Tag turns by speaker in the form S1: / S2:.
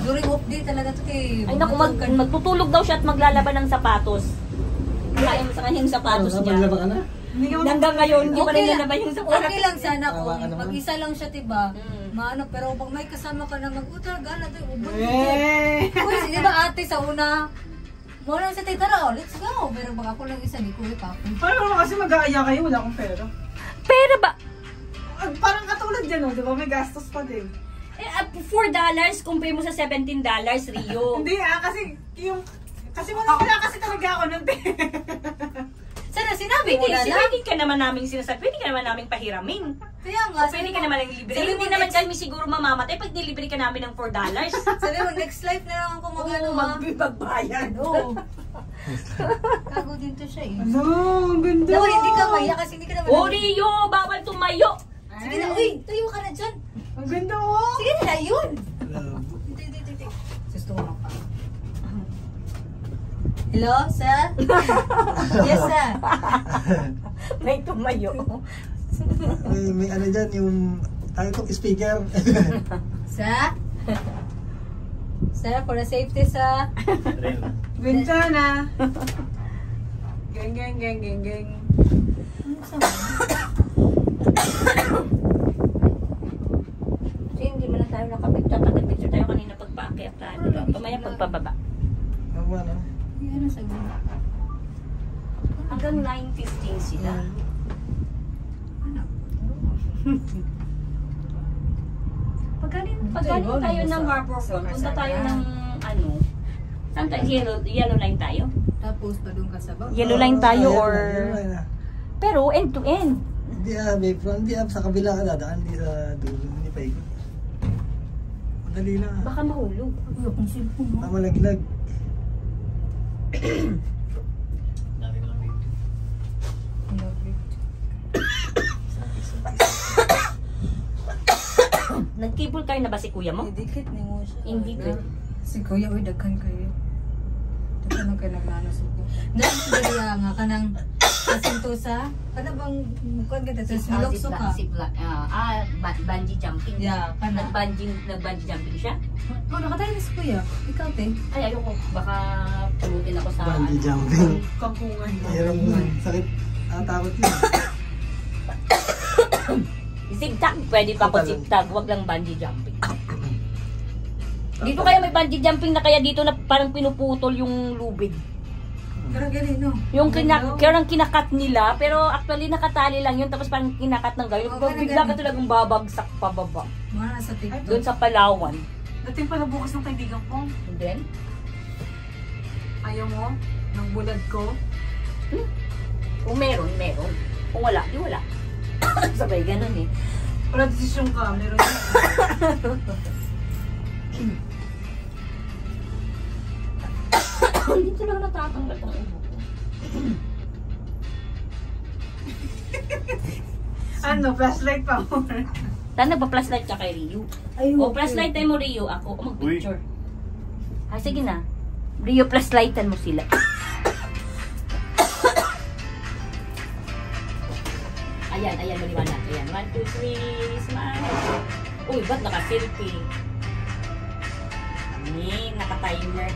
S1: During off day talaga to kay.
S2: Ay naku, magtutulog daw siya at maglalaban ng sapatos. Kaya mo sa kanya yung sapatos niya.
S3: Maglaba ka na?
S2: Hanggang ngayon, hindi pa rin nalaban yung sapatos.
S1: Okay lang sana kung mag-isa lang siya, diba? Maano, pero pag may kasama ka na mag-utra, gana tayo, ubod. Uy, di ba ate sa una? Muna sa titara, let's go. Pero pag ako lang isa, di ko rin ako.
S4: Paano naman kasi mag-aaya kayo, wala akong pera.
S2: Pera ba?
S4: Parang katulad dyan, di ba? May gastos pa din.
S2: $4, compare mo sa $17, Rio.
S4: Hindi kasi wala kasi talaga ako ng pera.
S1: Sana sinabi mo na lang.
S2: Pwede ka naman namin sinasabi, pwede ka naman namin pahiramin.
S1: Kaya nga.
S2: Pwede ka naman libre. Hindi naman kami siguro mamamatay pag nilibre ka namin ng $4.
S1: Sabi mo, next life na lang ako mag-ano ha.
S2: Magbayad.
S1: Oo. Kago din to siya eh.
S4: Ano, ang ganda.
S1: Daw, hindi ka maya kasi hindi ka naman.
S2: Oh, Rio! Bawal tumayo!
S1: Sige na, uy, tayo ka na dyan.
S4: Ang ganda oh.
S1: Sige na, yun. Hindi. Gusto ko pa. Hello, sir? Yes, sir.
S2: May tumayo.
S3: May ano dyan, yung tayo itong speaker.
S1: Sir? Sir, for the safety, sir.
S4: Bintana. Geng.
S2: Kasi hindi man na tayo nakapicture. Pag-picture tayo kanina pagpaakyat tayo. Pamaya pagpababa.
S3: Ano na?
S1: Ano sa gano'n?
S2: Hanggang 9:15 sila. Paggaling tayo ng Harbourfront, punta tayo ng ano? Saan tayo? Yellow line tayo?
S1: Tapos pa doon ka sa baba.
S2: Yellow line tayo or... Pero end to end.
S3: Hindi may front, hindi sa kabila ka dadaan, hindi sa dulo, hindi pa ikot. Madali lang
S2: Baka mahulog.
S1: Ayokong cellphone mo.
S3: Malaglag.
S2: Nag-cable car na ba si kuya mo?
S1: Dikit ni mo siya.
S2: Hindi ko.
S1: Si kuya, uy, daghan kayo. Daghan ang kayo nagnanas ko. Daghan nga ka ng kasinto sa, ano bang mukha ganda? Sa milokso ka.
S2: Bungee jumping.
S1: Yeah, ka na.
S2: Nag-bungee jumping siya?
S1: Oh, nakatayo na si kuya. Ikaw, te.
S2: Ay, ayoko. Baka pulutin ako sa...
S3: Bungee jumping.
S4: Kangkungan.
S3: Ayun, sakit. Takot yun.
S2: Zigtag. Pwede pa ako zigtag. Huwag lang bungee jumping. Dito kaya may bungee jumping na kaya dito na parang pinuputol yung lubid.
S1: Pero galing, no?
S2: Yung kinakat nila, pero actually nakatali lang yun, tapos parang kinakat ng gano'n.
S1: Oh,
S2: Bigla ka talagang babagsak pababa.
S1: Mga nasa TikTok.
S2: Doon sa Palawan.
S4: Dating pala bukas ng kaibigan ko.
S2: And then?
S4: Ayaw mo? Ng bulad ko?
S2: Kung meron. Kung wala, di wala. Sabay, ganun eh.
S4: Para desisyon ka, meron yun.
S2: Dito lang natatanggal ang ubo ko.
S4: Ano, flashlight pa mo?
S2: Saan nagpa-flashlight ka kay Rio? O, flashlight tayo mo Rio, ako mag-picture. Ay, sige na. Rio, flashlightan mo sila. Ayan, maliwanag. Ayan, 1, 2, 3, smile. Uy, ba't naka-selfie? Naka-timer.